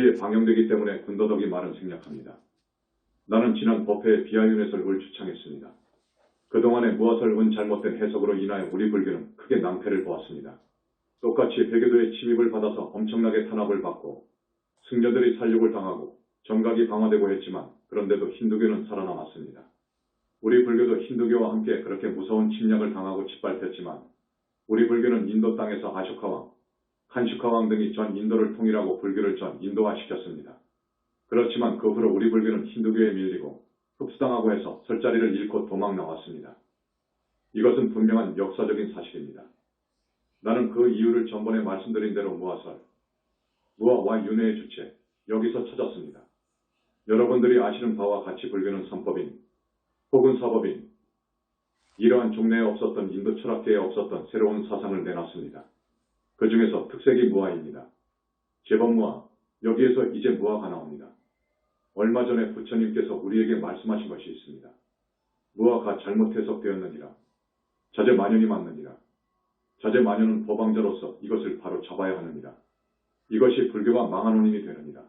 TV에 방영되기 때문에 군더더기 말은 생략합니다. 나는 지난 법회에 비하윤 해설을 주창했습니다. 그동안의 무화설은 잘못된 해석으로 인하여 우리 불교는 크게 낭패를 보았습니다. 똑같이 회교도의 침입을 받아서 엄청나게 탄압을 받고 승려들이 살육을 당하고 정각이 강화되고 했지만 그런데도 힌두교는 살아남았습니다. 우리 불교도 힌두교와 함께 그렇게 무서운 침략을 당하고 짓밟혔지만 우리 불교는 인도 땅에서 아쇼카왕, 칸슈카왕 등이 전 인도를 통일하고 불교를 전 인도화시켰습니다. 그렇지만 그 후로 우리 불교는 힌두교에 밀리고 흡수당하고 해서 설 자리를 잃고 도망 나왔습니다. 이것은 분명한 역사적인 사실입니다. 나는 그 이유를 전번에 말씀드린 대로 무화설, 무화와 윤회의 주체, 여기서 찾았습니다. 여러분들이 아시는 바와 같이 불교는 삼법인 혹은 사법인, 이러한 종래에 없었던 인도 철학계에 없었던 새로운 사상을 내놨습니다. 그 중에서 특색이 무화입니다. 제법 무화, 여기에서 이제 무화가 나옵니다. 얼마 전에 부처님께서 우리에게 말씀하신 것이 있습니다. 무화가 잘못 해석되었느니라. 자제만연이 맞느니라. 자제만연은 법왕자로서 이것을 바로 잡아야 하느니라. 이것이 불교가 망한 원인이 되느니라.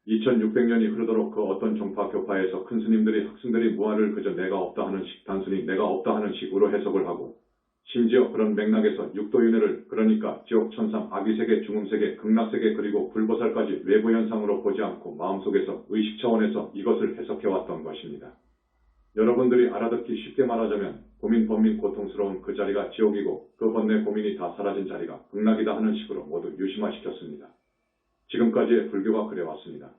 2600년이 흐르도록 그 어떤 종파 교파에서 큰 스님들이 학생들이 무화를 그저 내가 없다 하는 식, 단순히 내가 없다 하는 식으로 해석을 하고 심지어 그런 맥락에서 육도윤회를 그러니까 지옥, 천상, 아귀세계, 중음세계, 극락세계 그리고 불보살까지 외부 현상으로 보지 않고 마음속에서 의식 차원에서 이것을 해석해왔던 것입니다. 여러분들이 알아듣기 쉽게 말하자면 고민, 번민, 고통스러운 그 자리가 지옥이고 그 번뇌 고민이 다 사라진 자리가 극락이다 하는 식으로 모두 유심화시켰습니다. 지금까지의 불교가 그래왔습니다.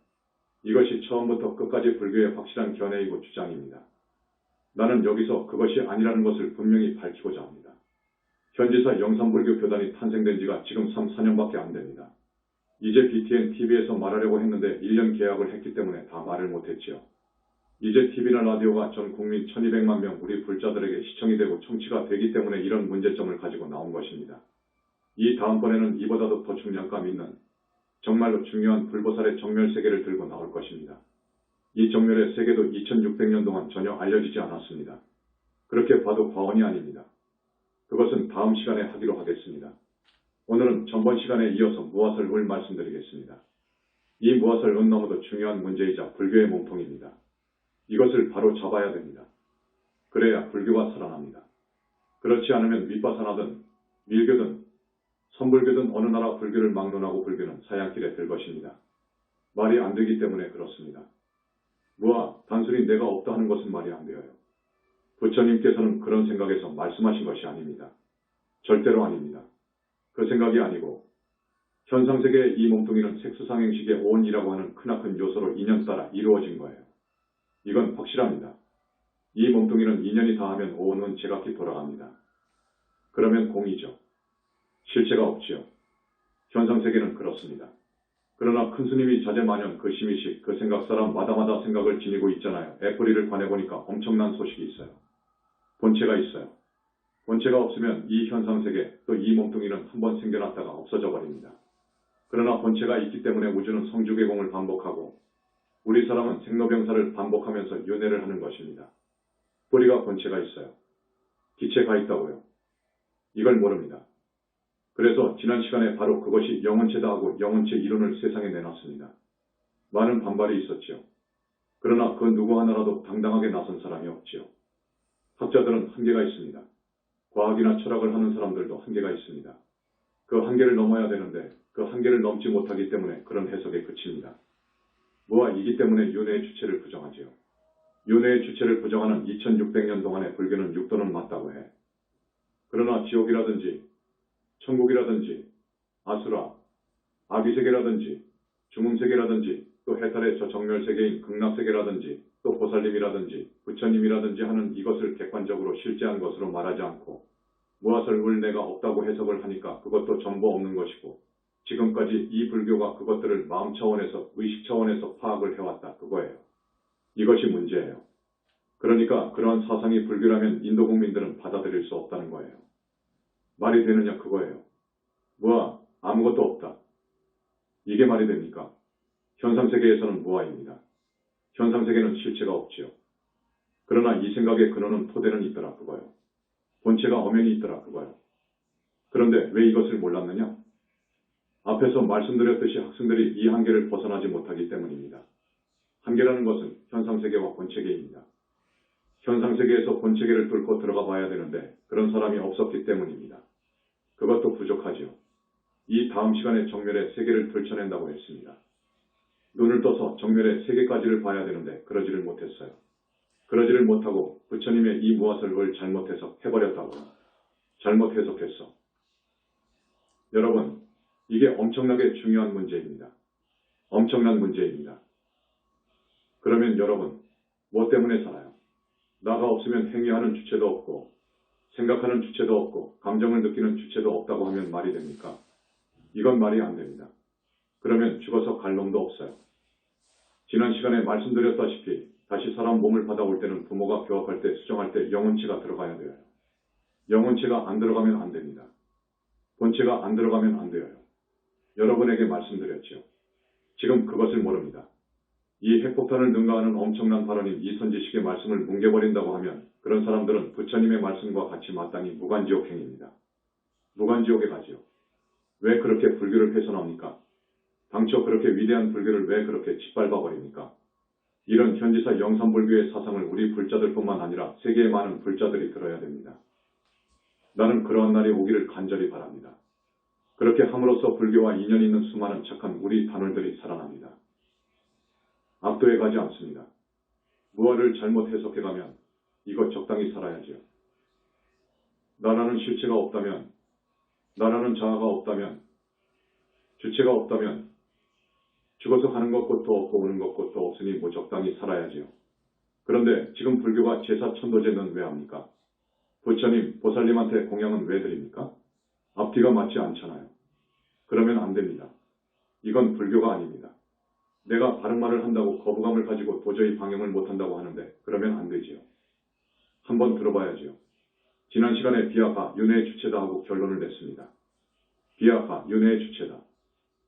이것이 처음부터 끝까지 불교의 확실한 견해이고 주장입니다. 나는 여기서 그것이 아니라는 것을 분명히 밝히고자 합니다. 현지사 영산불교 교단이 탄생된 지가 지금 3, 4년밖에 안 됩니다. 이제 BTN TV에서 말하려고 했는데 1년 계약을 했기 때문에 다 말을 못했지요. 이제 TV나 라디오가 전 국민 1200만 명 우리 불자들에게 시청이 되고 청취가 되기 때문에 이런 문제점을 가지고 나온 것입니다. 이 다음번에는 이보다도 더 중량감 있는 정말로 중요한 불보살의 정멸세계를 들고 나올 것입니다. 이 정멸의 세계도 2600년 동안 전혀 알려지지 않았습니다. 그렇게 봐도 과언이 아닙니다. 그것은 다음 시간에 하기로 하겠습니다. 오늘은 전번 시간에 이어서 무화설을 말씀드리겠습니다. 이 무화설은 너무도 중요한 문제이자 불교의 몸통입니다. 이것을 바로 잡아야 됩니다. 그래야 불교가 살아납니다. 그렇지 않으면 윗바사나든 밀교든 선불교든 어느 나라 불교를 막론하고 불교는 사양길에 들 것입니다. 말이 안 되기 때문에 그렇습니다. 무화, 단순히 내가 없다 하는 것은 말이 안 되어요. 부처님께서는 그런 생각에서 말씀하신 것이 아닙니다. 절대로 아닙니다. 그 생각이 아니고 현상세계의 이 몸뚱이는 색수상행식의 오온이라고 하는 크나큰 요소로 인연 따라 이루어진 거예요. 이건 확실합니다. 이 몸뚱이는 인연이 닿으면 오온은 제각기 돌아갑니다. 그러면 공이죠. 실체가 없지요. 현상세계는 그렇습니다. 그러나 큰 스님이 자제만연 그 심의식 그 생각사람 마다마다 생각을 지니고 있잖아요. 애플이를 관해보니까 엄청난 소식이 있어요. 본체가 있어요. 본체가 없으면 이 현상세계 또 이 몸뚱이는 한번 생겨났다가 없어져 버립니다. 그러나 본체가 있기 때문에 우주는 성주개공을 반복하고 우리 사람은 생로병사를 반복하면서 윤회를 하는 것입니다. 뿌리가 본체가 있어요. 기체가 있다고요. 이걸 모릅니다. 그래서 지난 시간에 바로 그것이 영혼체다 하고 영혼체 이론을 세상에 내놨습니다. 많은 반발이 있었지요. 그러나 그 누구 하나라도 당당하게 나선 사람이 없지요. 학자들은 한계가 있습니다. 과학이나 철학을 하는 사람들도 한계가 있습니다. 그 한계를 넘어야 되는데 그 한계를 넘지 못하기 때문에 그런 해석에 그칩니다. 무아이기 때문에 윤회의 주체를 부정하지요. 윤회의 주체를 부정하는 2600년 동안의 불교는 육도는 맞다고 해. 그러나 지옥이라든지 천국이라든지 아수라, 아비세계라든지 중음세계라든지 또 해탈의 저 정멸세계인 극락세계라든지 또 보살님이라든지 부처님이라든지 하는 이것을 객관적으로 실제한 것으로 말하지 않고 무화설을 내가 없다고 해석을 하니까 그것도 전부 없는 것이고 지금까지 이 불교가 그것들을 마음 차원에서 의식 차원에서 파악을 해왔다 그거예요. 이것이 문제예요. 그러니까 그러한 사상이 불교라면 인도 국민들은 받아들일 수 없다는 거예요. 말이 되느냐 그거예요. 무아, 아무것도 없다. 이게 말이 됩니까? 현상세계에서는 무아입니다. 현상세계는 실체가 없지요. 그러나 이 생각의 근원은 토대는 있더라 그거예요. 본체가 엄연히 있더라 그거예요. 그런데 왜 이것을 몰랐느냐? 앞에서 말씀드렸듯이 학생들이 이 한계를 벗어나지 못하기 때문입니다. 한계라는 것은 현상세계와 본체계입니다. 현상세계에서 본체계를 뚫고 들어가 봐야 되는데 그런 사람이 없었기 때문입니다. 그것도 부족하지요. 이 다음 시간에 정멸의 세계를 들춰낸다고 했습니다. 눈을 떠서 정멸의 세계까지를 봐야 되는데 그러지를 못했어요. 그러지를 못하고 부처님의 이 무화설을 잘못 해석해버렸다고요. 잘못 해석했어. 여러분, 이게 엄청나게 중요한 문제입니다. 엄청난 문제입니다. 그러면 여러분, 뭐 때문에 살아요? 나가 없으면 행위하는 주체도 없고 생각하는 주체도 없고 감정을 느끼는 주체도 없다고 하면 말이 됩니까? 이건 말이 안 됩니다. 그러면 죽어서 갈 놈도 없어요. 지난 시간에 말씀드렸다시피 다시 사람 몸을 받아올 때는 부모가 교합할 때 수정할 때 영혼체가 들어가야 돼요. 영혼체가 안 들어가면 안 됩니다. 본체가 안 들어가면 안 돼요. 여러분에게 말씀드렸죠. 지금 그것을 모릅니다. 이 핵폭탄을 능가하는 엄청난 발언인 이선지식의 말씀을 뭉개버린다고 하면 그런 사람들은 부처님의 말씀과 같이 마땅히 무간지옥행입니다. 무간지옥에 가지요. 왜 그렇게 불교를 훼손합니까? 당초 그렇게 위대한 불교를 왜 그렇게 짓밟아버립니까? 이런 현지사 영산불교의 사상을 우리 불자들뿐만 아니라 세계의 많은 불자들이 들어야 됩니다. 나는 그러한 날이 오기를 간절히 바랍니다. 그렇게 함으로써 불교와 인연 있는 수많은 착한 우리 단월들이 살아납니다. 악도에 가지 않습니다. 무엇을 잘못 해석해가면 이것 적당히 살아야지요. 나라는 실체가 없다면, 나라는 자아가 없다면, 주체가 없다면 죽어서 가는 것것도 없고 오는 것것도 없으니 뭐 적당히 살아야지요. 그런데 지금 불교가 제사 천도제는 왜 합니까? 부처님, 보살님한테 공양은 왜 드립니까? 앞뒤가 맞지 않잖아요. 그러면 안 됩니다. 이건 불교가 아닙니다. 내가 바른 말을 한다고 거부감을 가지고 도저히 방영을 못한다고 하는데 그러면 안 되지요. 한번 들어봐야지요. 지난 시간에 비아가 윤회의 주체다 하고 결론을 냈습니다. 비아가 윤회의 주체다.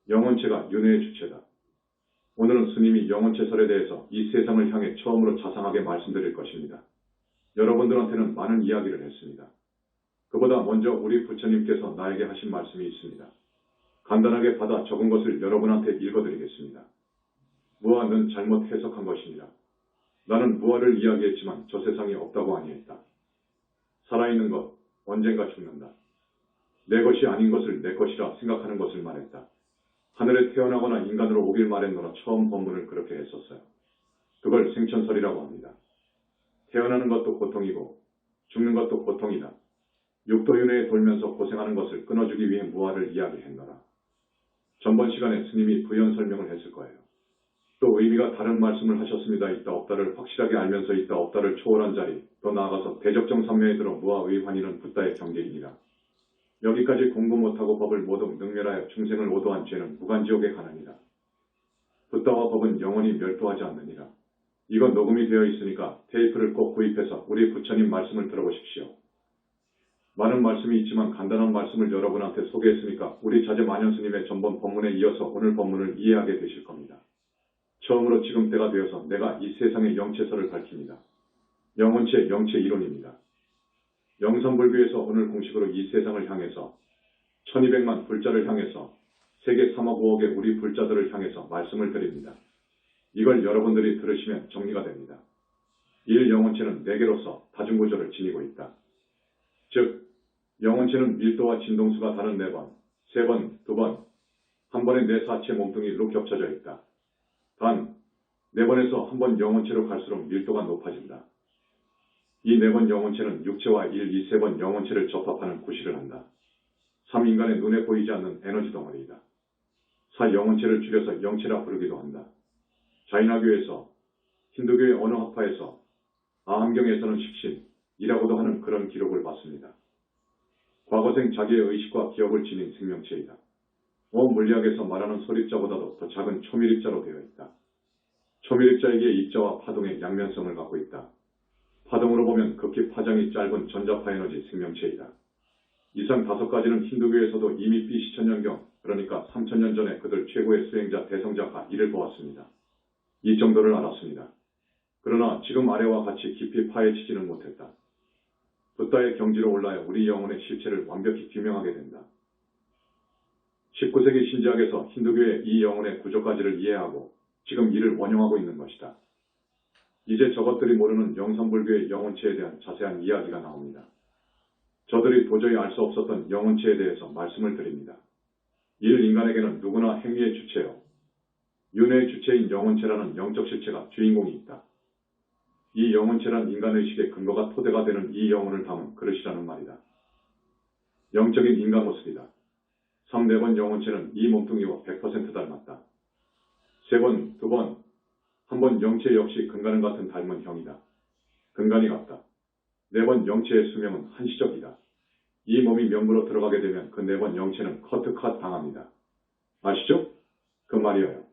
영혼체가 윤회의 주체다. 오늘은 스님이 영혼체설에 대해서 이 세상을 향해 처음으로 자상하게 말씀드릴 것입니다. 여러분들한테는 많은 이야기를 했습니다. 그보다 먼저 우리 부처님께서 나에게 하신 말씀이 있습니다. 간단하게 받아 적은 것을 여러분한테 읽어드리겠습니다. 무아는 잘못 해석한 것입니다. 나는 무아를 이야기했지만 저 세상이 없다고 아니했다. 살아있는 것, 언젠가 죽는다. 내 것이 아닌 것을 내 것이라 생각하는 것을 말했다. 하늘에 태어나거나 인간으로 오길 말했노라 처음 본문을 그렇게 했었어요. 그걸 생천설이라고 합니다. 태어나는 것도 고통이고 죽는 것도 고통이다. 육도윤회에 돌면서 고생하는 것을 끊어주기 위해 무아를 이야기했노라. 전번 시간에 스님이 부연 설명을 했을 거예요. 또 의미가 다른 말씀을 하셨습니다. 있다 없다를 확실하게 알면서 있다 없다를 초월한 자리, 더 나아가서 대적정 삼매에 들어 무아의 환희는 붓다의 경계이니라. 여기까지 공부 못하고 법을 모두 능멸하여 중생을 오도한 죄는 무간지옥에 가느니라. 붓다와 법은 영원히 멸도하지 않느니라. 이건 녹음이 되어 있으니까 테이프를 꼭 구입해서 우리 부처님 말씀을 들어보십시오. 많은 말씀이 있지만 간단한 말씀을 여러분한테 소개했으니까 우리 자제 만연스님의 전번 법문에 이어서 오늘 법문을 이해하게 되실 겁니다. 처음으로 지금 때가 되어서 내가 이 세상의 영체설을 밝힙니다. 영혼체, 영체 이론입니다. 영산불교에서 오늘 공식으로 이 세상을 향해서 1200만 불자를 향해서 세계 3억 5억의 우리 불자들을 향해서 말씀을 드립니다. 이걸 여러분들이 들으시면 정리가 됩니다. 1. 영혼체는 4개로서 다중구조를 지니고 있다. 즉, 영혼체는 밀도와 진동수가 다른 4번, 3번, 2번, 한 번에 내 사체 몸뚱이로 겹쳐져 있다. 단, 4번에서 한 번 영혼체로 갈수록 밀도가 높아진다. 이 4번 영혼체는 육체와 1, 2, 3번 영혼체를 접합하는 구실을 한다. 3. 인간의 눈에 보이지 않는 에너지 덩어리이다. 4. 영혼체를 줄여서 영체라 부르기도 한다. 자이나교에서, 힌두교의 어느 학파에서, 아함경에서는 식신이라고도 하는 그런 기록을 봤습니다. 과거생 자기의 의식과 기억을 지닌 생명체이다. 물리학에서 말하는 소립자보다도 더 작은 초밀입자로 되어 있다. 초밀입자에게 입자와 파동의 양면성을 갖고 있다. 파동으로 보면 극히 파장이 짧은 전자파 에너지 생명체이다. 이상 5가지는 힌두교에서도 이미 B1000년경, 그러니까 3000년 전에 그들 최고의 수행자 대성자가 이를 보았습니다. 이 정도를 알았습니다. 그러나 지금 아래와 같이 깊이 파헤치지는 못했다. 붓다의 경지로 올라야 우리 영혼의 실체를 완벽히 규명하게 된다. 19세기 신지학에서 힌두교의 이 영혼의 구조까지를 이해하고 지금 이를 원용하고 있는 것이다. 이제 저것들이 모르는 영산불교의 영혼체에 대한 자세한 이야기가 나옵니다. 저들이 도저히 알 수 없었던 영혼체에 대해서 말씀을 드립니다. 인간에게는 누구나 행위의 주체요. 윤회의 주체인 영혼체라는 영적 실체가 주인공이 있다. 이 영혼체란 인간의식의 근거가 토대가 되는 이 영혼을 담은 그릇이라는 말이다. 영적인 인간 모습이다. 3, 4번 영혼체는 이 몸뚱이와 100% 닮았다. 3번, 2번, 한 번 영체 역시 근간은 같은 닮은 형이다. 근간이 같다. 4번 영체의 수명은 한시적이다. 이 몸이 명부로 들어가게 되면 그 4번 영체는 커트컷 당합니다. 아시죠? 그 말이에요.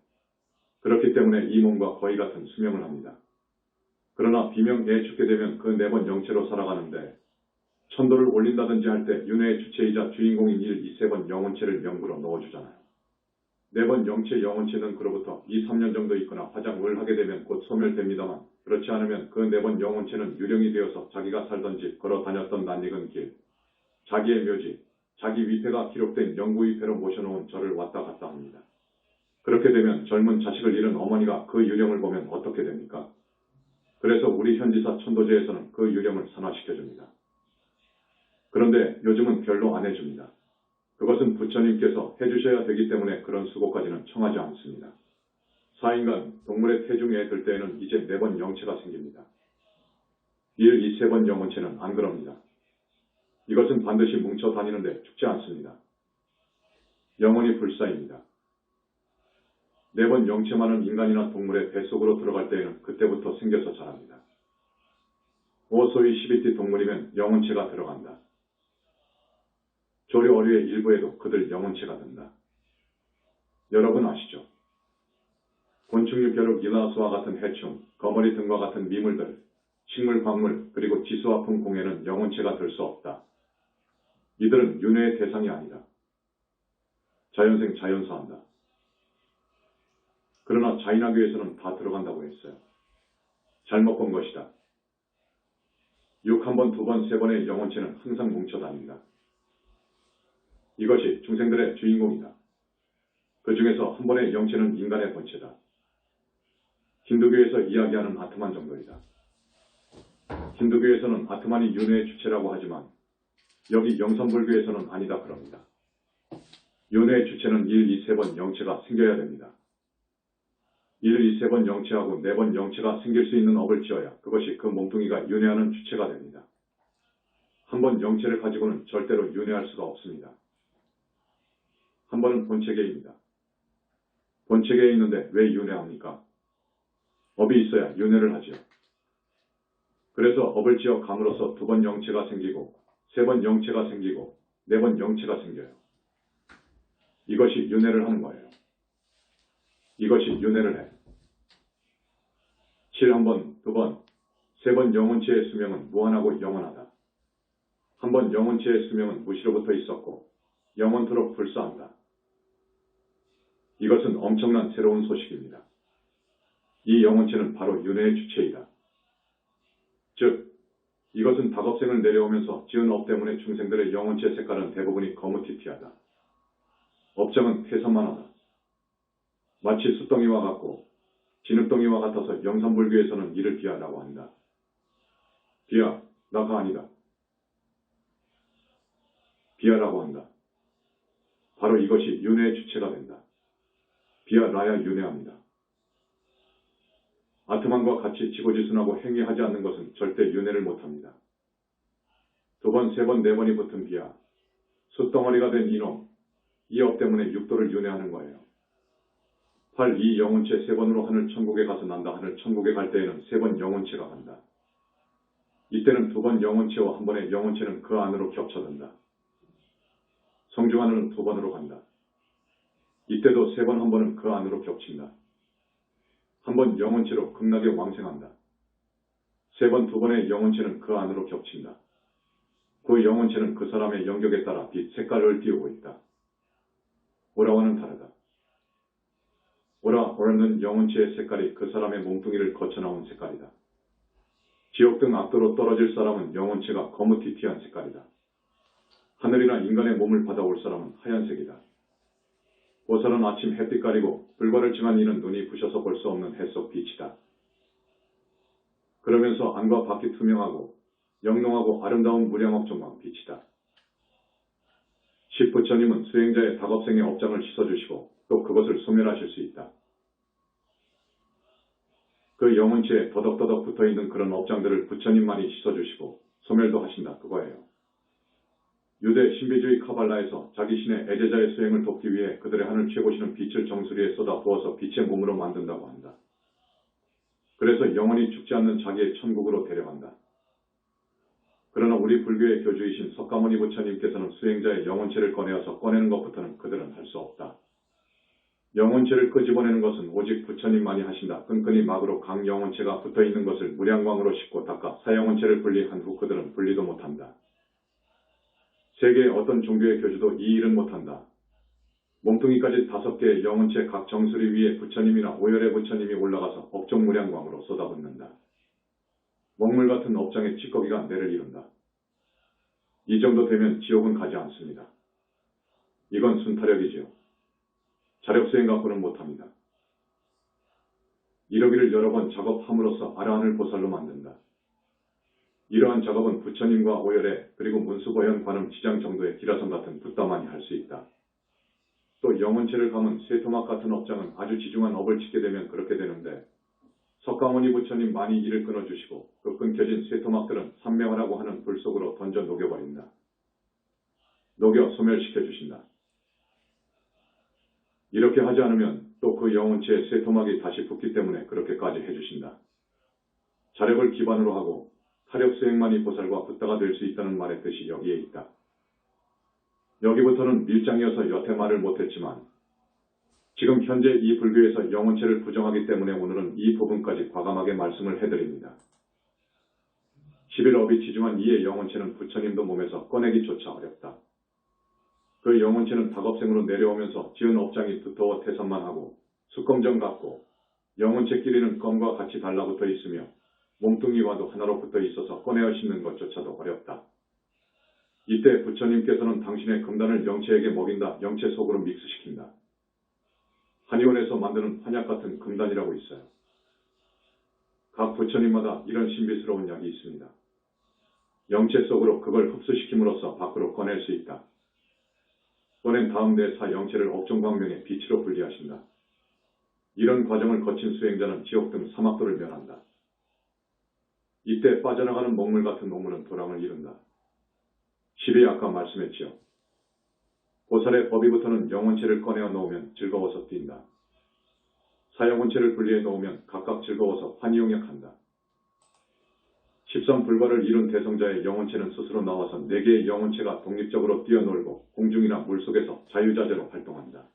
그렇기 때문에 이 몸과 거의 같은 수명을 합니다. 그러나 비명에 죽게 되면 그 4번 영체로 살아가는데 천도를 올린다든지 할 때 윤회의 주체이자 주인공인 1, 2, 3번 영혼체를 명부로 넣어주잖아요. 4번 영체 영혼체는 그로부터 2, 3년 정도 있거나 화장을 하게 되면 곧 소멸됩니다만 그렇지 않으면 그 4번 영혼체는 유령이 되어서 자기가 살던 집, 걸어 다녔던 낯익은 길, 자기의 묘지, 자기 위패가 기록된 영구 위패로 모셔놓은 절을 왔다 갔다 합니다. 그렇게 되면 젊은 자식을 잃은 어머니가 그 유령을 보면 어떻게 됩니까? 그래서 우리 현지사 천도제에서는 그 유령을 산화시켜줍니다. 그런데 요즘은 별로 안 해줍니다. 그것은 부처님께서 해주셔야 되기 때문에 그런 수고까지는 청하지 않습니다. 4인간 동물의 태중에 들 때에는 이제 4번 영체가 생깁니다. 1, 2, 3번 영혼체는 안 그럽니다. 이것은 반드시 뭉쳐 다니는데 죽지 않습니다. 영혼이 불사입니다. 4번 영체만은 인간이나 동물의 뱃속으로 들어갈 때에는 그때부터 생겨서 자랍니다. 소위 12띠 동물이면 영혼체가 들어간다. 조류 어류의 일부에도 그들 영혼체가 든다. 여러분 아시죠? 곤충류 벼룩 일라수와 같은 해충, 거머리 등과 같은 미물들, 식물, 광물, 그리고 지수아품 공에는 영혼체가 들 수 없다. 이들은 윤회의 대상이 아니다. 자연생 자연사한다. 그러나 자인학교에서는 다 들어간다고 했어요. 잘못 본 것이다. 6, 1번, 2번, 3번의 영혼체는 항상 뭉쳐 다닌다. 이것이 중생들의 주인공이다. 그 중에서 한 번의 영체는 인간의 본체다. 힌두교에서 이야기하는 아트만 정도이다. 힌두교에서는 아트만이 윤회의 주체라고 하지만 여기 영산불교에서는 아니다 그럽니다. 윤회의 주체는 1, 2, 3번 영체가 생겨야 됩니다. 1, 2, 3번 영체하고 4번 영체가 생길 수 있는 업을 지어야 그것이 그 몸뚱이가 윤회하는 주체가 됩니다. 한 번 영체를 가지고는 절대로 윤회할 수가 없습니다. 한 번은 본체계입니다. 본체계에 있는데 왜 윤회합니까? 업이 있어야 윤회를 하지요. 그래서 업을 지어 감으로써 2번 영체가 생기고 3번 영체가 생기고 4번 영체가 생겨요. 이것이 윤회를 하는 거예요. 이것이 윤회를 해. 7, 1번, 2번, 3번 영혼체의 수명은 무한하고 영원하다. 한 번 영혼체의 수명은 무시로부터 있었고 영원토록 불사한다. 이것은 엄청난 새로운 소식입니다. 이 영혼체는 바로 윤회의 주체이다. 즉, 이것은 다겁생을 내려오면서 지은 업 때문에 중생들의 영혼체 색깔은 대부분이 거무튀튀하다. 업장은 태산만하다. 마치 숫덩이와 같고 진흙덩이와 같아서 영산불교에서는 이를 비하라고 한다. 비하, 나가 아니다. 비하라고 한다. 바로 이것이 윤회의 주체가 된다. 비하라야 윤회합니다. 아트만과 같이 지고지순하고 행위하지 않는 것은 절대 윤회를 못합니다. 2번, 3번, 4번이 붙은 비하, 숫덩어리가 된 이놈, 이 업 때문에 육도를 윤회하는 거예요. 8, 이 영혼체 3번으로 하늘 천국에 가서 난다. 하늘 천국에 갈 때에는 3번 영혼체가 간다. 이때는 2번 영혼체와 한 번의 영혼체는 그 안으로 겹쳐든다. 성중하늘은 2번으로 간다. 이때도 3번 한 번은 그 안으로 겹친다. 한 번 영혼체로 극락에 왕생한다. 3번 2번의 영혼체는 그 안으로 겹친다. 그 영혼체는 그 사람의 영격에 따라 빛, 색깔을 띄우고 있다. 오라와는 다르다. 오라는 영혼체의 색깔이 그 사람의 몸뚱이를 거쳐 나온 색깔이다. 지옥 등 악도로 떨어질 사람은 영혼체가 거무튀튀한 색깔이다. 하늘이나 인간의 몸을 받아올 사람은 하얀색이다. 보살은 아침 햇빛 가리고 불과를 징한 이는 눈이 부셔서 볼 수 없는 햇속 빛이다. 그러면서 안과 밖이 투명하고 영롱하고 아름다운 무량업종만 빛이다. 십부처님은 수행자의 다겁생의 업장을 씻어주시고 또 그것을 소멸하실 수 있다. 그 영혼체에 더덕더덕 붙어있는 그런 업장들을 부처님만이 씻어주시고 소멸도 하신다 그거예요. 유대 신비주의 카발라에서 자기 신의 애제자의 수행을 돕기 위해 그들의 하늘 최고신은 빛을 정수리에 쏟아 부어서 빛의 몸으로 만든다고 한다. 그래서 영원히 죽지 않는 자기의 천국으로 데려간다. 그러나 우리 불교의 교주이신 석가모니 부처님께서는 수행자의 영혼체를 꺼내는 것부터는 그들은 할 수 없다. 영혼체를 끄집어내는 것은 오직 부처님만이 하신다. 끈끈이 막으로 강 영혼체가 붙어있는 것을 무량광으로 씻고 닦아 사영혼체를 분리한 후 그들은 분리도 못한다. 세계의 어떤 종교의 교주도 이 일은 못한다. 몸뚱이까지 5개의 영혼체 각 정수리 위에 부처님이나 오열의 부처님이 올라가서 업종 무량광으로 쏟아붓는다. 먹물 같은 업장의 찌꺼기가 내를 이룬다. 이 정도 되면 지옥은 가지 않습니다. 이건 순타력이지요. 자력수행 갖고는 못합니다. 이러기를 여러 번 작업함으로써 아라한을 보살로 만든다. 이러한 작업은 부처님과 오열의 그리고 문수보현 관음 지장 정도의 기라성 같은 붓다만이 할 수 있다. 또 영혼체를 감은 쇠토막 같은 업장은 아주 지중한 업을 짓게 되면 그렇게 되는데 석가모니 부처님 많이 이를 끊어주시고 그 끊겨진 쇠토막들은 삼명하라고 하는 불 속으로 던져 녹여버린다. 녹여 소멸시켜 주신다. 이렇게 하지 않으면 또 그 영혼체의 쇠토막이 다시 붙기 때문에 그렇게까지 해주신다. 자력을 기반으로 하고 타력 수행만이 보살과 붓다가 될 수 있다는 말의 뜻이 여기에 있다. 여기부터는 밀장이어서 여태 말을 못했지만 지금 현재 이 불교에서 영혼체를 부정하기 때문에 오늘은 이 부분까지 과감하게 말씀을 해드립니다. 11업이 지중한 이의 영혼체는 부처님도 몸에서 꺼내기조차 어렵다. 그 영혼체는 닭업생으로 내려오면서 지은 업장이 두터워 태산만 하고 수검정 같고 영혼체 끼리는 껌과 같이 달라붙어 있으며 몸뚱이와도 하나로 붙어 있어서 꺼내어 씻는 것조차도 어렵다. 이때 부처님께서는 당신의 금단을 영체에게 먹인다. 영체 속으로 믹스시킨다. 한의원에서 만드는 한약 같은 금단이라고 있어요. 각 부처님마다 이런 신비스러운 약이 있습니다. 영체 속으로 그걸 흡수시킴으로써 밖으로 꺼낼 수 있다. 꺼낸 다음 내 사 영체를 업종광명의 빛으로 분리하신다. 이런 과정을 거친 수행자는 지옥 등 사막도를 면한다. 이때 빠져나가는 먹물 같은 오물은 도랑을 이룬다. 10이 아까 말씀했지요. 보살의 법위부터는 영혼체를 꺼내어 놓으면 즐거워서 뛴다. 사영혼체를 분리해 놓으면 각각 즐거워서 환희용역한다. 13불과를 이룬 대성자의 영혼체는 스스로 나와서 4개의 영혼체가 독립적으로 뛰어놀고 공중이나 물속에서 자유자재로 활동한다.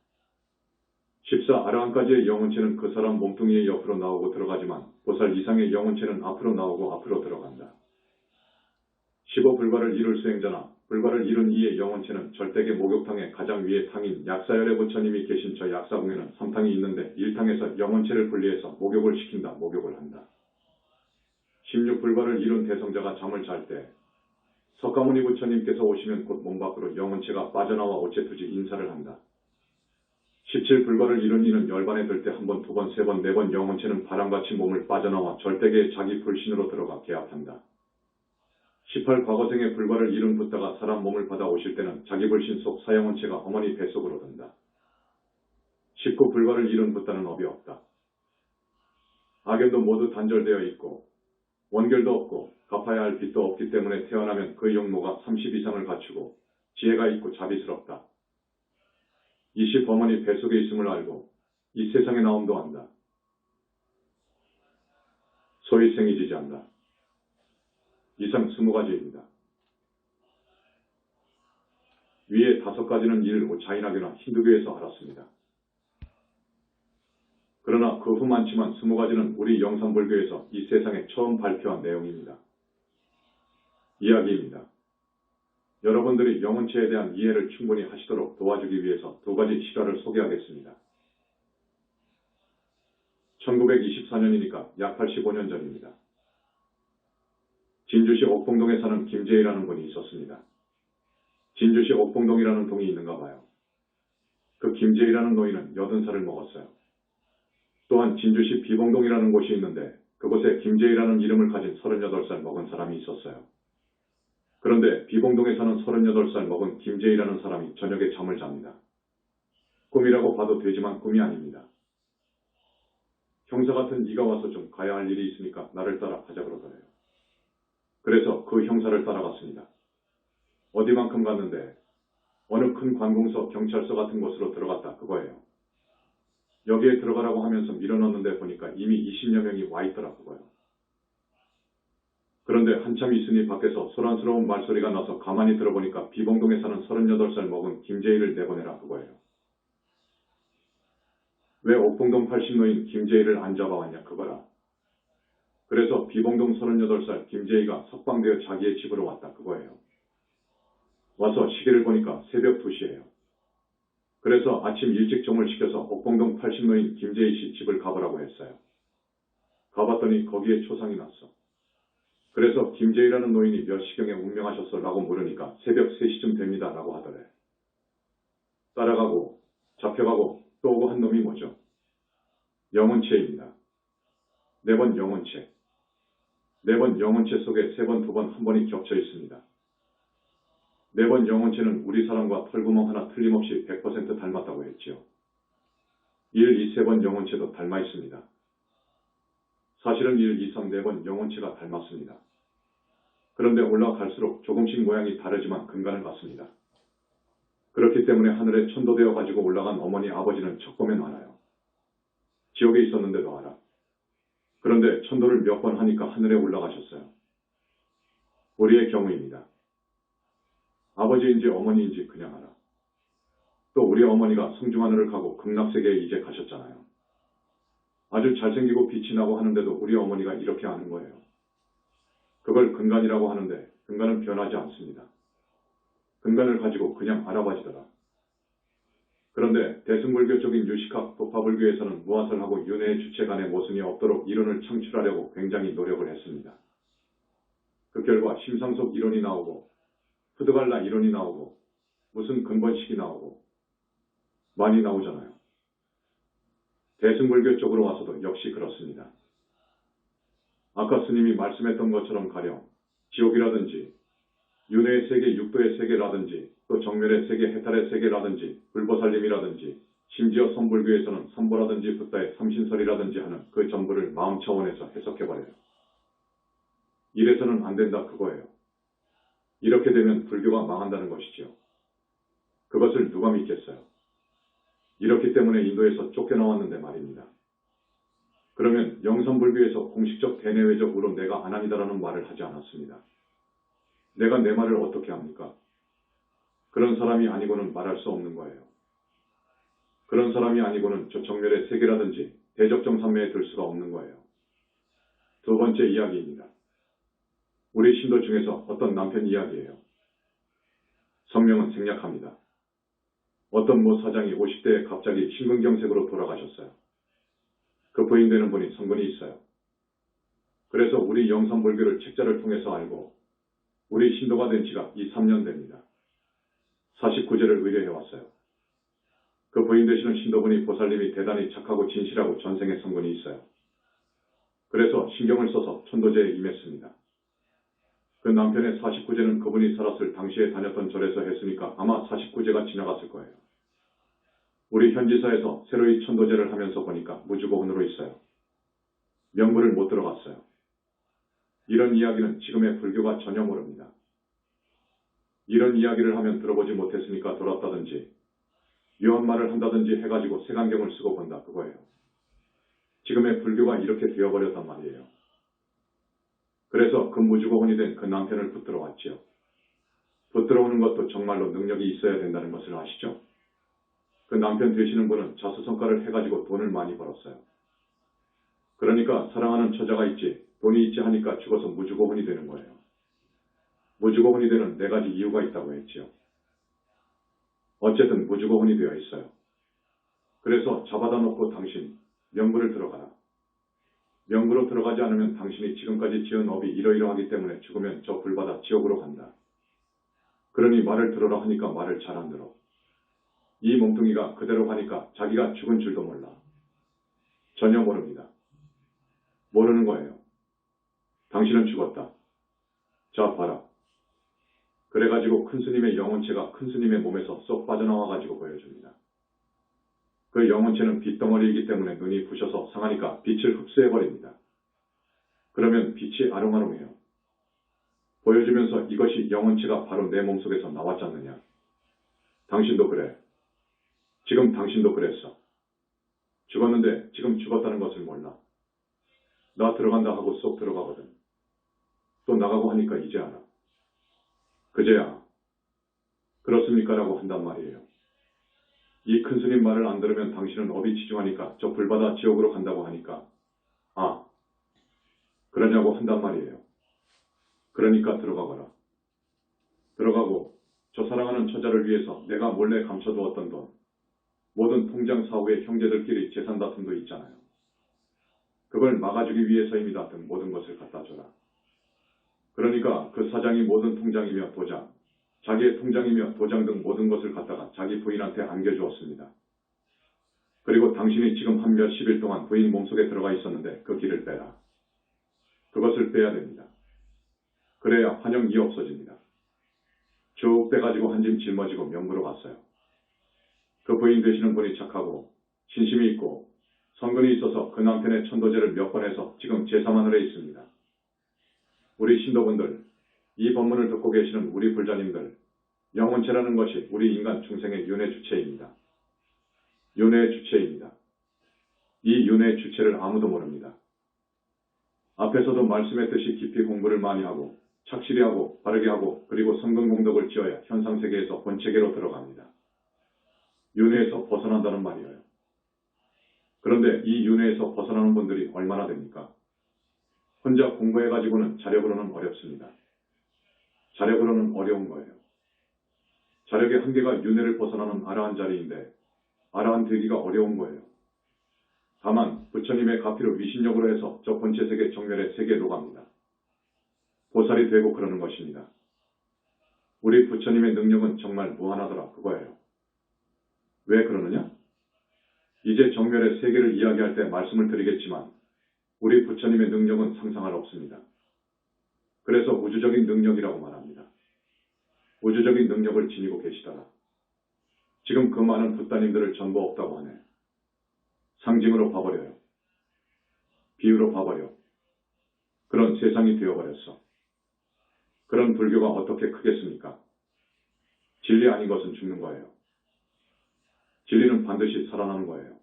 14 아라한까지의 영혼체는 그 사람 몸뚱이의 옆으로 나오고 들어가지만 보살 이상의 영혼체는 앞으로 나오고 앞으로 들어간다. 15불과를 이룰 수행자나 불과를 이룬 이의 영혼체는 절대계 목욕탕의 가장 위의 탕인 약사열의 부처님이 계신 저 약사궁에는 3탕이 있는데 1탕에서 영혼체를 분리해서 목욕을 시킨다. 목욕을 한다. 16불과를 이룬 대성자가 잠을 잘 때 석가모니 부처님께서 오시면 곧 몸 밖으로 영혼체가 빠져나와 오체투지 인사를 한다. 17불과를 이룬 이는 열반에 들 때 1번, 2번, 3번, 4번 영혼체는 바람같이 몸을 빠져나와 절대계의 자기 불신으로 들어가 개합한다. 18 과거생의 불과를 이룬 붓다가 사람 몸을 받아 오실 때는 자기 불신 속 사영혼체가 어머니 뱃속으로 든다. 19 불과를 이룬 붓다는 업이 없다. 악연도 모두 단절되어 있고 원결도 없고 갚아야 할 빚도 없기 때문에 태어나면 그 용모가 30 이상을 갖추고 지혜가 있고 자비스럽다. 20 어머니 뱃속에 있음을 알고 이 세상에 나옴도 안다. 소위 생이지지한다. 이상 20가지입니다. 위에 5가지는 이를 자인학교나 힌두교에서 알았습니다. 그러나 그 후 많지만 20가지는 우리 영산불교에서 이 세상에 처음 발표한 내용입니다. 이야기입니다. 여러분들이 영혼체에 대한 이해를 충분히 하시도록 도와주기 위해서 2가지 실화를 소개하겠습니다. 1924년이니까 약 85년 전입니다. 진주시 옥봉동에 사는 김재희라는 분이 있었습니다. 진주시 옥봉동이라는 동이 있는가 봐요. 그 김재희라는 노인은 80살을 먹었어요. 또한 진주시 비봉동이라는 곳이 있는데 그곳에 김재희라는 이름을 가진 38살 먹은 사람이 있었어요. 그런데 비봉동에 사는 38살 먹은 김재희라는 사람이 저녁에 잠을 잡니다. 꿈이라고 봐도 되지만 꿈이 아닙니다. 형사 같은 이가 와서 좀 가야 할 일이 있으니까 나를 따라 가자 그러더래요. 그래서 그 형사를 따라갔습니다. 어디만큼 갔는데 어느 큰 관공서 경찰서 같은 곳으로 들어갔다 그거예요. 여기에 들어가라고 하면서 밀어넣는데 보니까 이미 20여 명이 와 있더라 그거예요. 그런데 한참 있으니 밖에서 소란스러운 말소리가 나서 가만히 들어보니까 비봉동에 사는 38살 먹은 김재희를 내보내라 그거예요. 왜 옥봉동 80노인 김재희를 안 잡아왔냐 그거라. 그래서 비봉동 38살 김재희가 석방되어 자기의 집으로 왔다 그거예요. 와서 시계를 보니까 새벽 2시예요. 그래서 아침 일찍 종을 시켜서 옥봉동 80노인 김재희 씨 집을 가보라고 했어요. 가봤더니 거기에 초상이 났어. 그래서 김재희라는 노인이 몇 시경에 운명하셨어? 라고 물으니까 새벽 3시쯤 됩니다. 라고 하더래. 따라가고 잡혀가고 또 오고 한 놈이 뭐죠? 영혼체입니다. 4번 영혼체. 4번 영혼체 속에 3번, 2번, 1번이 겹쳐 있습니다. 4번 영혼체는 우리 사람과 털구멍 하나 틀림없이 100% 닮았다고 했지요. 1, 2, 3번 영혼체도 닮아 있습니다. 사실은 1, 2, 3, 4번 영혼체가 닮았습니다. 그런데 올라갈수록 조금씩 모양이 다르지만 근간은 같습니다. 그렇기 때문에 하늘에 천도되어 가지고 올라간 어머니 아버지는 척 보면 알아요. 지옥에 있었는데도 알아. 그런데 천도를 몇 번 하니까 하늘에 올라가셨어요. 우리의 경우입니다. 아버지인지 어머니인지 그냥 알아. 또 우리 어머니가 성중하늘을 가고 극락세계에 이제 가셨잖아요. 아주 잘생기고 빛이 나고 하는데도 우리 어머니가 이렇게 아는 거예요. 그걸 근간이라고 하는데 근간은 변하지 않습니다. 근간을 가지고 그냥 알아봐지더라. 그런데 대승불교 쪽인 유식학 도파불교에서는 무아설하고 윤회의 주체 간의 모순이 없도록 이론을 창출하려고 굉장히 노력을 했습니다. 그 결과 심상속 이론이 나오고 푸드갈라 이론이 나오고 무슨 근본식이 나오고 많이 나오잖아요. 대승불교 쪽으로 와서도 역시 그렇습니다. 아까 스님이 말씀했던 것처럼 가령 지옥이라든지 윤회의 세계, 육도의 세계라든지 또 정멸의 세계, 해탈의 세계라든지 불보살림이라든지 심지어 선불교에서는 삼보라든지 붓다의 삼신설이라든지 하는 그 전부를 마음 차원에서 해석해버려요. 이래서는 안 된다 그거예요. 이렇게 되면 불교가 망한다는 것이지요. 그것을 누가 믿겠어요. 이렇기 때문에 인도에서 쫓겨나왔는데 말입니다. 그러면 영선불교에서 공식적 대내외적으로 내가 아남이다라는 말을 하지 않았습니다. 내가 내 말을 어떻게 합니까? 그런 사람이 아니고는 말할 수 없는 거예요. 그런 사람이 아니고는 저 정멸의 세계라든지 대적정산매에 들 수가 없는 거예요. 두 번째 이야기입니다. 우리 신도 중에서 어떤 남편 이야기예요. 성명은 생략합니다. 어떤 모 사장이 50대에 갑자기 심근경색으로 돌아가셨어요. 그 부인 되는 분이 성분이 있어요. 그래서 우리 영산불교를 책자를 통해서 알고 우리 신도가 된 지가 3년 됩니다. 49제를 의뢰해왔어요. 그 부인 되시는 신도분이 보살님이 대단히 착하고 진실하고 전생의 성분이 있어요. 그래서 신경을 써서 천도제에 임했습니다. 그 남편의 49제는 그분이 살았을 당시에 다녔던 절에서 했으니까 아마 49제가 지나갔을 거예요. 우리 현지사에서 새로이 천도제를 하면서 보니까 무주고혼으로 있어요. 명부를 못 들어갔어요. 이런 이야기는 지금의 불교가 전혀 모릅니다. 이런 이야기를 하면 들어보지 못했으니까 돌았다든지 묘한 말을 한다든지 해가지고 색안경을 쓰고 본다 그거예요. 지금의 불교가 이렇게 되어버렸단 말이에요. 그래서 그 무주고혼이 된 그 남편을 붙들어 왔지요. 붙들어 오는 것도 정말로 능력이 있어야 된다는 것을 아시죠? 그 남편 되시는 분은 자수성가를 해가지고 돈을 많이 벌었어요. 그러니까 사랑하는 처자가 있지 돈이 있지 하니까 죽어서 무주고혼이 되는 거예요. 무주고혼이 되는 4가지 이유가 있다고 했지요. 어쨌든 무주고혼이 되어 있어요. 그래서 잡아다 놓고 당신 명부를 들어가라. 명부로 들어가지 않으면 당신이 지금까지 지은 업이 이러이러하기 때문에 죽으면 저 불받아 지옥으로 간다. 그러니 말을 들어라 하니까 말을 잘 안 들어. 이 몽둥이가 그대로 하니까 자기가 죽은 줄도 몰라. 전혀 모릅니다. 모르는 거예요. 당신은 죽었다. 자, 봐라. 그래가지고 큰 스님의 영혼체가 큰 스님의 몸에서 쏙 빠져나와가지고 보여줍니다. 그 영혼체는 빛덩어리이기 때문에 눈이 부셔서 상하니까 빛을 흡수해버립니다. 그러면 빛이 아롱아롱해요. 보여주면서 이것이 영혼체가 바로 내 몸속에서 나왔지 않느냐. 당신도 그래. 지금 당신도 그랬어. 죽었는데 지금 죽었다는 것을 몰라. 나 들어간다 하고 쏙 들어가거든. 또 나가고 하니까 이제 알아. 그제야 그렇습니까? 라고 한단 말이에요. 이 큰 스님 말을 안 들으면 당신은 업이 지중하니까 저 불바다 지옥으로 간다고 하니까 아, 그러냐고 한단 말이에요. 그러니까 들어가거라. 들어가고 저 사랑하는 처자를 위해서 내가 몰래 감춰두었던 돈, 모든 통장 사후에 형제들끼리 재산 다툼도 있잖아요. 그걸 막아주기 위해서입니다. 등 모든 것을 갖다 줘라. 그러니까 그 사장이 모든 통장이며 도장, 자기의 통장이며 도장 등 모든 것을 갖다가 자기 부인한테 안겨주었습니다. 그리고 당신이 지금 한 몇십일 동안 부인 몸속에 들어가 있었는데 그 길을 빼라. 그것을 빼야 됩니다. 그래야 환영이 없어집니다. 쭉 빼가지고 한 짐 짊어지고 명부로 갔어요. 그 부인 되시는 분이 착하고 신심이 있고 성근이 있어서 그 남편의 천도제를 몇 번 해서 지금 제3하늘에 있습니다. 우리 신도분들, 이 법문을 듣고 계시는 우리 불자님들, 영혼체라는 것이 우리 인간 중생의 윤회 주체입니다. 윤회 주체입니다. 이 윤회 주체를 아무도 모릅니다. 앞에서도 말씀했듯이 깊이 공부를 많이 하고 착실히 하고 바르게 하고 그리고 성근공덕을 지어야 현상세계에서 본체계로 들어갑니다. 윤회에서 벗어난다는 말이에요. 그런데 이 윤회에서 벗어나는 분들이 얼마나 됩니까? 혼자 공부해가지고는 자력으로는 어렵습니다. 자력으로는 어려운 거예요. 자력의 한계가 윤회를 벗어나는 아라한 자리인데 아라한 되기가 어려운 거예요. 다만 부처님의 가피로 위신력으로 해서 저 본체 세계 정멸의 세계로 갑니다. 보살이 되고 그러는 것입니다. 우리 부처님의 능력은 정말 무한하더라 그거예요. 왜 그러느냐? 이제 정멸의 세계를 이야기할 때 말씀을 드리겠지만 우리 부처님의 능력은 상상할 없습니다. 그래서 우주적인 능력이라고 말합니다. 우주적인 능력을 지니고 계시더라. 지금 그 많은 붓다님들을 전부 없다고 하네. 상징으로 봐버려요. 비유로 봐버려. 그런 세상이 되어버렸어. 그런 불교가 어떻게 크겠습니까? 진리 아닌 것은 죽는 거예요. 진리는 반드시 살아나는 거예요.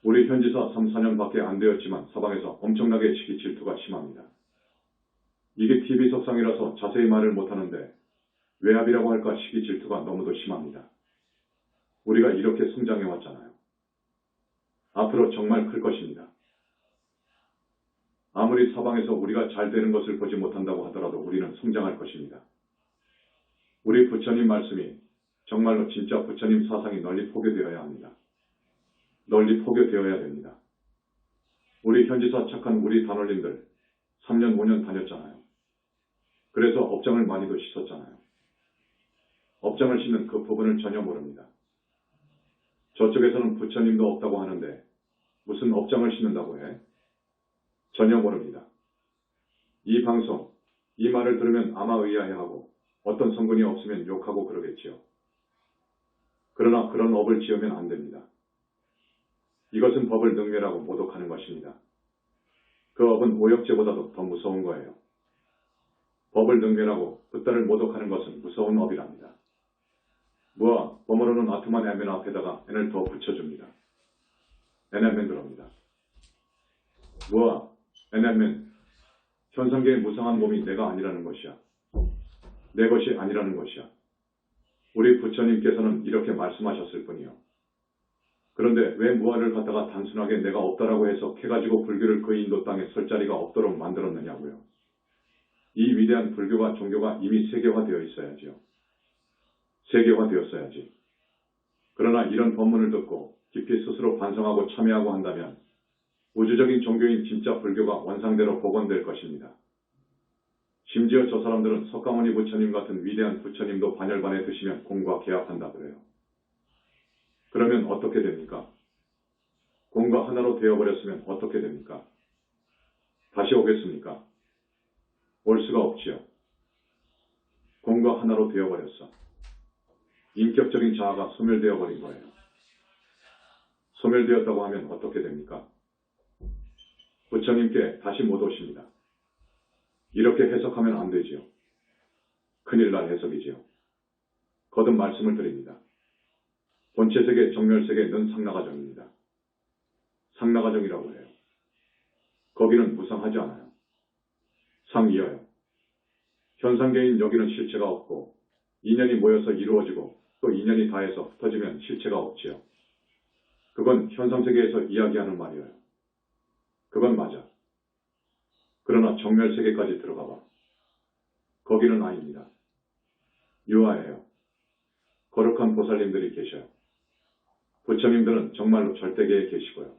우리 현지사 3, 4년밖에 안 되었지만 서방에서 엄청나게 시기 질투가 심합니다. 이게 TV 석상이라서 자세히 말을 못하는데 외압이라고 할까 시기 질투가 너무도 심합니다. 우리가 이렇게 성장해왔잖아요. 앞으로 정말 클 것입니다. 아무리 서방에서 우리가 잘 되는 것을 보지 못한다고 하더라도 우리는 성장할 것입니다. 우리 부처님 말씀이 정말로 진짜 부처님 사상이 널리 포교되어야 합니다. 널리 포교되어야 됩니다. 우리 현지사 착한 우리 단원님들 3년 5년 다녔잖아요. 그래서 업장을 많이도 씻었잖아요. 업장을 씻는 그 부분을 전혀 모릅니다. 저쪽에서는 부처님도 없다고 하는데 무슨 업장을 씻는다고 해? 전혀 모릅니다. 이 방송, 이 말을 들으면 아마 의아해하고 어떤 성분이 없으면 욕하고 그러겠지요. 그러나 그런 업을 지으면 안 됩니다. 이것은 법을 능멸하고 모독하는 것입니다. 그 업은 오역죄보다도 더 무서운 거예요. 법을 능멸하고 붓다를 모독하는 것은 무서운 업이랍니다. 무아, 범어로는 아투만 에멘 앞에다가 n을 더 붙여줍니다. 에멘멘 들어옵니다. 무아, 에멘멘, 현상계의 무상한 몸이 내가 아니라는 것이야. 내 것이 아니라는 것이야. 우리 부처님께서는 이렇게 말씀하셨을 뿐이요. 그런데 왜 무아를 갖다가 단순하게 내가 없다라고 해서 캐가지고 불교를 그 인도 땅에 설 자리가 없도록 만들었느냐고요. 이 위대한 불교가 종교가 이미 세계화되어 있어야지요. 세계화되었어야지. 그러나 이런 법문을 듣고 깊이 스스로 반성하고 참여하고 한다면 우주적인 종교인 진짜 불교가 원상대로 복원될 것입니다. 심지어 저 사람들은 석가모니 부처님 같은 위대한 부처님도 반열반에 드시면 공과 계약한다 그래요. 그러면 어떻게 됩니까? 공과 하나로 되어버렸으면 어떻게 됩니까? 다시 오겠습니까? 올 수가 없지요. 공과 하나로 되어버렸어. 인격적인 자아가 소멸되어 버린 거예요. 소멸되었다고 하면 어떻게 됩니까? 부처님께 다시 못 오십니다. 이렇게 해석하면 안 되지요. 큰일 날 해석이지요. 거듭 말씀을 드립니다. 본체세계, 정멸세계는 상나가정입니다. 상나가정이라고 해요. 거기는 무상하지 않아요. 상이어요. 현상계인 여기는 실체가 없고 인연이 모여서 이루어지고 또 인연이 다해서 흩어지면 실체가 없지요. 그건 현상세계에서 이야기하는 말이에요. 그건 맞아. 그러나 정멸세계까지 들어가 봐. 거기는 아닙니다. 유아예요. 거룩한 보살님들이 계셔요. 부처님들은 정말로 절대계에 계시고요.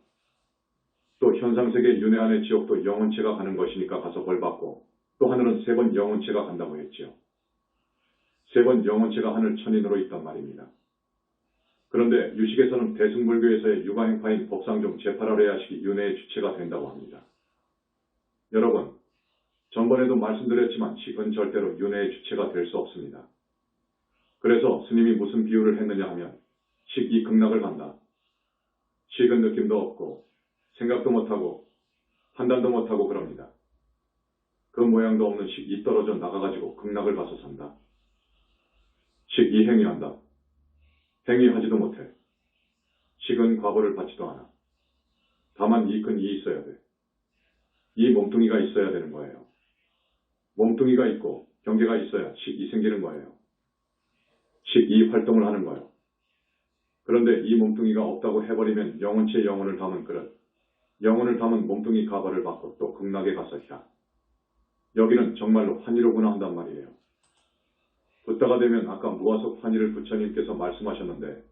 또 현상세계 윤회 안의 지옥도 영혼체가 가는 것이니까 가서 벌받고 또 하늘은 3번 영혼체가 간다고 했지요. 3번 영혼체가 하늘 천인으로 있단 말입니다. 그런데 유식에서는 대승불교에서의 육아행파인 법상중 제8아래야식이 윤회의 주체가 된다고 합니다. 여러분, 전번에도 말씀드렸지만 식은 절대로 윤회의 주체가 될 수 없습니다. 그래서 스님이 무슨 비유를 했느냐 하면 식이 극락을 간다. 식은 느낌도 없고 생각도 못하고 판단도 못하고 그럽니다. 그 모양도 없는 식이 떨어져 나가가지고 극락을 가서 산다. 식이 행위한다. 행위하지도 못해. 식은 과보를 받지도 않아. 다만 이 근 이 있어야 돼. 이 몸뚱이가 있어야 되는 거예요. 몸뚱이가 있고 경계가 있어야 식이 생기는 거예요. 식이 활동을 하는 거예요. 그런데 이 몸뚱이가 없다고 해버리면 영혼체 영혼을 담은 그릇, 영혼을 담은 몸뚱이 가벌을 받고 또 극락에 가서 야. 여기는 정말로 환희로구나 한단 말이에요. 붓다가 되면 아까 무화속 환희를 부처님께서 말씀하셨는데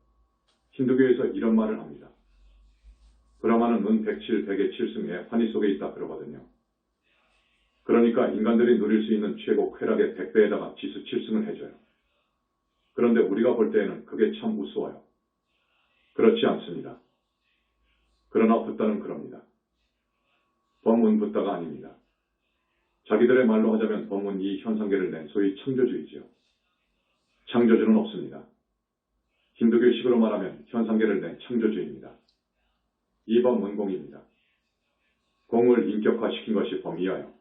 힌두교에서 이런 말을 합니다. 브라마는 은 107, 100의 7승에 환희 속에 있다 그러거든요. 그러니까 인간들이 누릴 수 있는 최고 쾌락의 100배에다가 지수 7승을 해줘요. 그런데 우리가 볼 때에는 그게 참 우스워요. 그렇지 않습니다. 그러나 붓다는 그럽니다. 범은 붓다가 아닙니다. 자기들의 말로 하자면 범은 이 현상계를 낸 소위 창조주이지요. 창조주는 없습니다. 힌두교식으로 말하면 현상계를 낸 창조주입니다. 이 범은 공입니다. 공을 인격화시킨 것이 범이어요.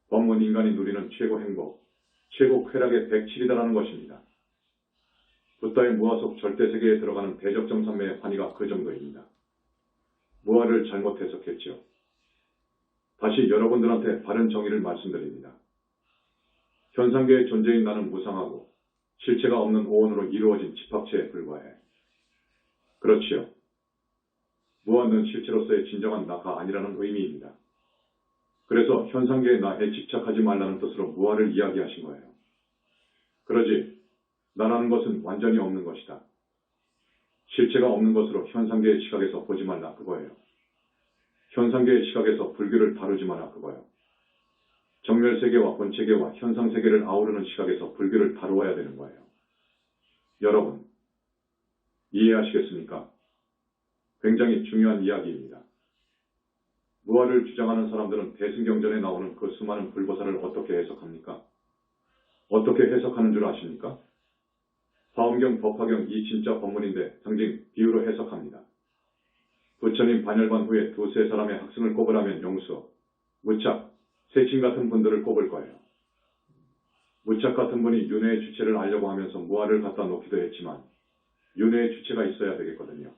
범은 인간이 누리는 최고 행복, 최고 쾌락의 107이다라는 것입니다. 붓다의 무화 속 절대세계에 들어가는 대적정삼매의 환희가 그 정도입니다. 무화를 잘못 해석했지요. 다시 여러분들한테 바른 정의를 말씀드립니다. 현상계의 존재인 나는 무상하고 실체가 없는 오온으로 이루어진 집합체에 불과해. 그렇지요. 무한은 실체로서의 진정한 나가 아니라는 의미입니다. 그래서 현상계의 나에 집착하지 말라는 뜻으로 무아를 이야기하신 거예요. 그러지 나라는 것은 완전히 없는 것이다. 실체가 없는 것으로 현상계의 시각에서 보지 말라 그거예요. 현상계의 시각에서 불교를 다루지 마라 그거예요. 정멸세계와 본체계와 현상세계를 아우르는 시각에서 불교를 다루어야 되는 거예요. 여러분, 이해하시겠습니까? 굉장히 중요한 이야기입니다. 무아를 주장하는 사람들은 대승경전에 나오는 그 수많은 불보살을 어떻게 해석합니까? 어떻게 해석하는 줄 아십니까? 화엄경, 법화경 이 진짜 법문인데 상징, 비유로 해석합니다. 부처님 반열반 후에 두세 사람의 학승을 꼽으라면 용수, 무착, 세친 같은 분들을 꼽을 거예요. 무착 같은 분이 윤회의 주체를 알려고 하면서 무아를 갖다 놓기도 했지만 윤회의 주체가 있어야 되겠거든요.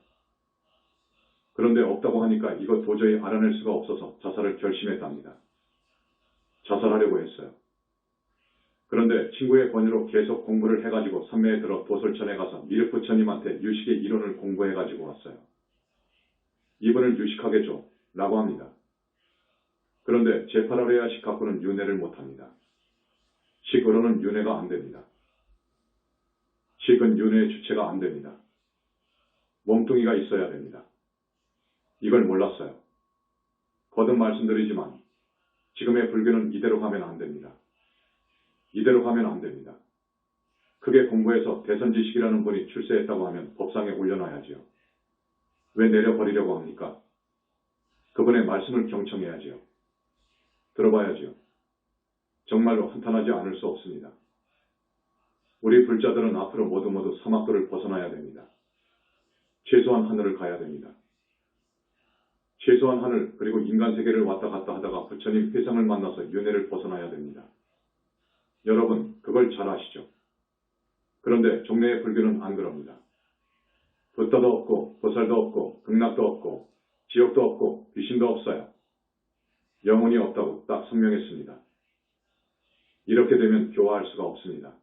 그런데 없다고 하니까 이거 도저히 알아낼 수가 없어서 자살을 결심했답니다. 자살하려고 했어요. 그런데 친구의 권유로 계속 공부를 해가지고 삼매에 들어 도솔천에 가서 미륵부처님한테 유식의 이론을 공부해가지고 왔어요. 이분을 유식하게 줘 라고 합니다. 그런데 제8아레야식 갖고는 윤회를 못합니다. 식으로는 윤회가 안됩니다. 식은 윤회의 주체가 안됩니다. 몸뚱이가 있어야 됩니다. 이걸 몰랐어요. 거듭 말씀드리지만 지금의 불교는 이대로 가면 안됩니다. 이대로 가면 안됩니다. 크게 공부해서 대선지식이라는 분이 출세했다고 하면 법상에 올려놔야지요. 왜 내려버리려고 합니까? 그분의 말씀을 경청해야지요. 들어봐야지요. 정말로 한탄하지 않을 수 없습니다. 우리 불자들은 앞으로 모두 사막도를 벗어나야 됩니다. 최소한 하늘을 가야 됩니다. 최소한 하늘 그리고 인간 세계를 왔다 갔다 하다가 부처님 회상을 만나서 윤회를 벗어나야 됩니다. 여러분 그걸 잘 아시죠? 그런데 종래의 불교는 안 그럽니다. 붓다도 없고 보살도 없고 극락도 없고 지옥도 없고 귀신도 없어요. 영혼이 없다고 딱 설명했습니다. 이렇게 되면 교화할 수가 없습니다.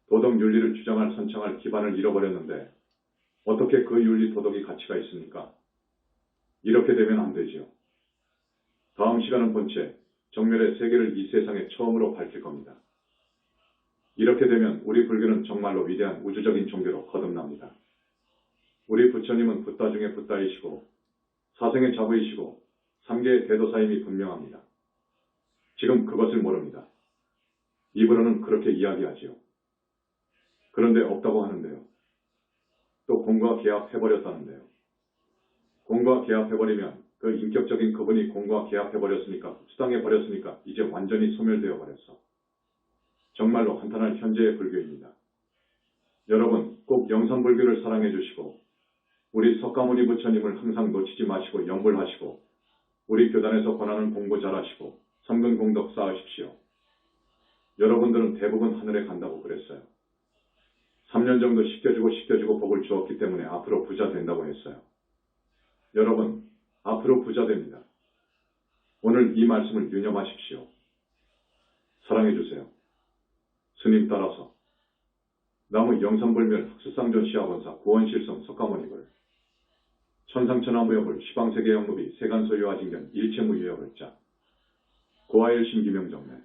도덕 윤리를 주장할 선창할 기반을 잃어버렸는데 어떻게 그 윤리 도덕이 가치가 있습니까? 이렇게 되면 안 되지요. 다음 시간은 본체 정멸의 세계를 이 세상에 처음으로 밝힐 겁니다. 이렇게 되면 우리 불교는 정말로 위대한 우주적인 종교로 거듭납니다. 우리 부처님은 붓다 중에 붓다이시고 사생의 자부이시고 삼계의 대도사임이 분명합니다. 지금 그것을 모릅니다. 입으로는 그렇게 이야기하지요. 그런데 없다고 하는데요. 또 공과 계합해버렸다는데요. 공과 계합해버리면 그 인격적인 그분이 공과 계합해버렸으니까 수당해버렸으니까 이제 완전히 소멸되어 버렸어. 정말로 한탄할 현재의 불교입니다. 여러분 꼭 영산불교를 사랑해 주시고 우리 석가모니 부처님을 항상 놓치지 마시고 염불하시고 우리 교단에서 권하는 공부 잘하시고 삼근 공덕 쌓으십시오. 여러분들은 대부분 하늘에 간다고 그랬어요. 3년 정도 시켜주고 복을 주었기 때문에 앞으로 부자 된다고 했어요. 여러분 앞으로 부자 됩니다. 오늘 이 말씀을 유념하십시오. 사랑해 주세요. 스님 따라서 나무 영산불멸 흑수상전 시아원사 구원실성 석가모니불 천상천하무여불 시방세계영무비 세간소유아징견 일체무유여불자 고아일심 기명정면